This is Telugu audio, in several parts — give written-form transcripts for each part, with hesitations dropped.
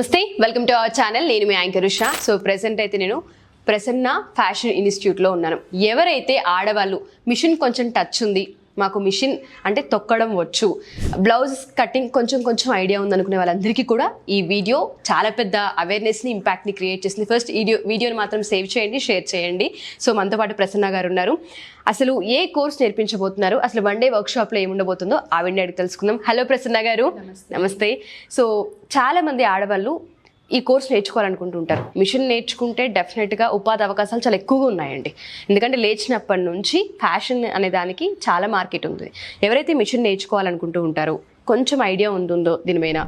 నమస్తే, వెల్కమ్ టు అవర్ ఛానల్. నేను మీ యాంకర్ ఉషా. సో ప్రెసెంట్ అయితే నేను ప్రసన్న ఫ్యాషన్ ఇన్స్టిట్యూట్లో ఉన్నాను. ఎవరైతే ఆడవాళ్ళు మిషన్ కొంచెం టచ్ ఉంది, మాకు మిషన్ అంటే తొక్కడం వచ్చు, బ్లౌజ్ కటింగ్ కొంచెం ఐడియా ఉంది అనుకునే వాళ్ళందరికీ కూడా ఈ వీడియో చాలా పెద్ద అవేర్నెస్ని, ఇంపాక్ట్ని క్రియేట్ చేసింది. ఫస్ట్ వీడియోని మాత్రం సేవ్ చేయండి, షేర్ చేయండి. సో మనతో పాటు ప్రసన్న గారు ఉన్నారు. అసలు ఏ కోర్స్ నేర్పించబోతున్నారు, అసలు వన్ డే వర్క్షాప్లో ఏముండబోతుందో ఆవిడని అడిగి తెలుసుకుందాం. హలో ప్రసన్న గారు. నమస్తే. సో చాలా మంది ఆడవాళ్ళు ఈ కోర్స్ నేర్చుకోవాలనుకుంటుంటారు. మిషన్ నేర్చుకుంటే డెఫినెట్గా ఉపాధి అవకాశాలు చాలా ఎక్కువగా ఉన్నాయండి. ఎందుకంటే లేచినప్పటి నుంచి ఫ్యాషన్ అనే దానికి చాలా మార్కెట్ ఉంది. ఎవరైతే మిషన్ నేర్చుకోవాలనుకుంటూ ఉంటారో, కొంచెం ఐడియా ఉందో దీని మీద,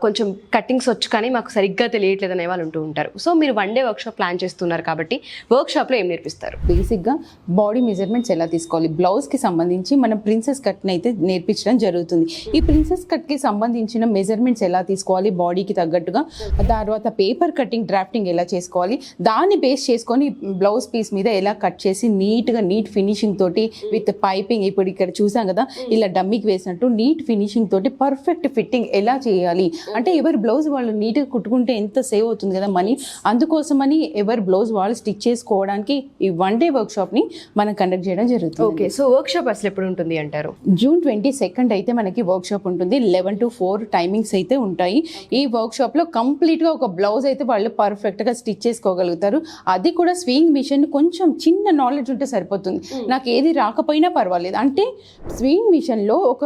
కొంచెం కట్టింగ్స్ వచ్చు కానీ మాకు సరిగ్గా తెలియట్లేదు అనే వాళ్ళు ఉంటూ ఉంటారు. సో మీరు వన్ డే వర్క్షాప్ ప్లాన్ చేస్తున్నారు కాబట్టి వర్క్షాప్లో ఏం నేర్పిస్తారు? బేసిక్గా బాడీ మెజర్మెంట్స్ ఎలా తీసుకోవాలి, బ్లౌజ్కి సంబంధించి మనం ప్రిన్సెస్ కట్ని అయితే నేర్పించడం జరుగుతుంది. ఈ ప్రిన్సెస్ కట్కి సంబంధించిన మెజర్మెంట్స్ ఎలా తీసుకోవాలి బాడీకి తగ్గట్టుగా, తర్వాత పేపర్ కటింగ్, డ్రాఫ్టింగ్ ఎలా చేసుకోవాలి, దాన్ని బేస్ చేసుకొని బ్లౌజ్ పీస్ మీద ఎలా కట్ చేసి నీట్ ఫినిషింగ్ తోటి విత్ పైపింగ్, ఇప్పుడు ఇక్కడ చూసాం కదా ఇలా డమ్మీకి వేసినట్టు నీట్ ఫినిషింగ్ తోటి పర్ఫెక్ట్ ఫిట్టింగ్ ఎలా చేయాలి, అంటే ఎవరి బ్లౌజ్ వాళ్ళు నీట్గా కుట్టుకుంటే ఎంత సేవ్ అవుతుంది కదా మనీ, అందుకోసమని ఎవరి బ్లౌజ్ వాళ్ళు స్టిచ్ చేసుకోవడానికి ఈ వన్ డే వర్క్షాప్ని మనం కండక్ట్ చేయడం జరుగుతుంది. ఓకే, సో వర్క్షాప్ అసలు ఎప్పుడు ఉంటుంది అంటారు? జూన్ 22 అయితే మనకి వర్క్షాప్ ఉంటుంది. 11 to 4 టైమింగ్స్ అయితే ఉంటాయి. ఈ వర్క్షాప్లో కంప్లీట్గా ఒక బ్లౌజ్ అయితే వాళ్ళు పర్ఫెక్ట్గా స్టిచ్ చేసుకోగలుగుతారు. అది కూడా స్వింగ్ మిషన్ కొంచెం చిన్న నాలెడ్జ్ ఉంటే సరిపోతుంది. నాకు ఏది రాకపోయినా పర్వాలేదు. అంటే స్వింగ్ మిషన్లో ఒక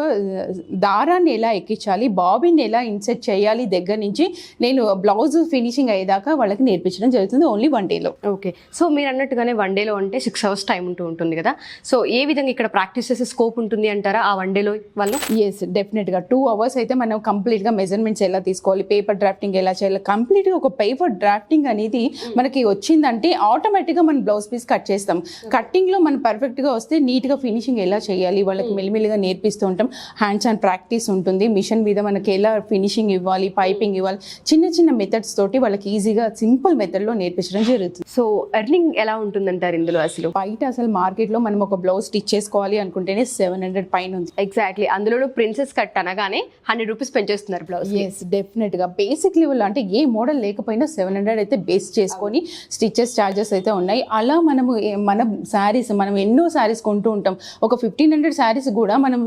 దారాన్ని ఎలా ఎక్కించాలి, బాబిన్ ఎలా ఇన్సెట్ చేయాలి దగ్గర నుంచి నేను బ్లౌజ్ ఫినిషింగ్ అయ్యేదాకా వాళ్ళకి నేర్పించడం జరుగుతుంది ఓన్లీ వన్ డేలో. ఓకే, సో మీరు అన్నట్టుగానే వన్ డేలో అంటే 6 hours టైం ఉంటుంది కదా. సో ఏ విధంగా ఇక్కడ ప్రాక్టీస్ చేసే స్కోప్ ఉంటుంది అంటారా ఆ వన్ డేలో వాళ్ళు? ఎస్, డెఫినెట్గా 2 hours అయితే మనం కంప్లీట్గా మెజర్మెంట్స్ ఎలా తీసుకోవాలి, పేపర్ డ్రాఫ్టింగ్ ఎలా చేయాలి, కంప్లీట్గా ఒక పేపర్ డ్రాఫ్టింగ్ అనేది మనకి వచ్చిందంటే ఆటోమేటిక్గా మనం బ్లౌజ్ పీస్ కట్ చేస్తాం. కట్టింగ్లో మనం పర్ఫెక్ట్గా వస్తే నీట్గా ఫినిషింగ్ ఎలా చేయాలి వాళ్ళకి మెల్లిమెల్లిగా నేర్పిస్తూ ఉంటాం. హ్యాండ్స్ అండ్ ప్రాక్టీస్ ఉంటుంది. మిషన్ మీద మనకి ఎలా ఫినిషింగ్ ఇవ్వాలి, పైపింగ్ ఇవ్వాలి, చిన్న మెథడ్స్ తోటి వాళ్ళకి ఈజీగా సింపుల్ మెథడ్లో నేర్పించడం జరుగుతుంది. సో ఎర్నింగ్ ఎలా ఉంటుందంటారు ఇందులో? అసలు బయట అసలు మార్కెట్లో మనం ఒక బ్లౌజ్ స్టిచ్ చేసుకోవాలి అనుకుంటేనే 700 పైన ఉంది. ఎగ్జాక్ట్లీ, అందులో ప్రిన్సెస్ కట్ అనగానే 100 రూపీస్ పెంచేస్తున్నారు బ్లౌజ్. ఎస్, డెఫినెట్గా బేసిక్ లెవెల్ అంటే ఏ మోడల్ లేకపోయినా 700 అయితే బేస్ చేసుకొని స్టిచెస్ ఛార్జెస్ అయితే ఉన్నాయి. అలా మనము మన శారీస్ మనం ఎన్నో శారీస్ కొంటూ ఉంటాం. ఒక 1500 శారీస్ కూడా మనం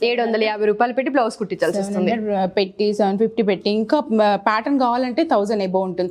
750 రూపాయలు పెట్టి బ్లౌజ్ కుట్టించాల్సి వస్తుంది. 700 పెట్టి 750 పెట్టి ఇంకా ప్యాటర్న్ కావాలంటే 1000 ఎబో ఉంటుంది.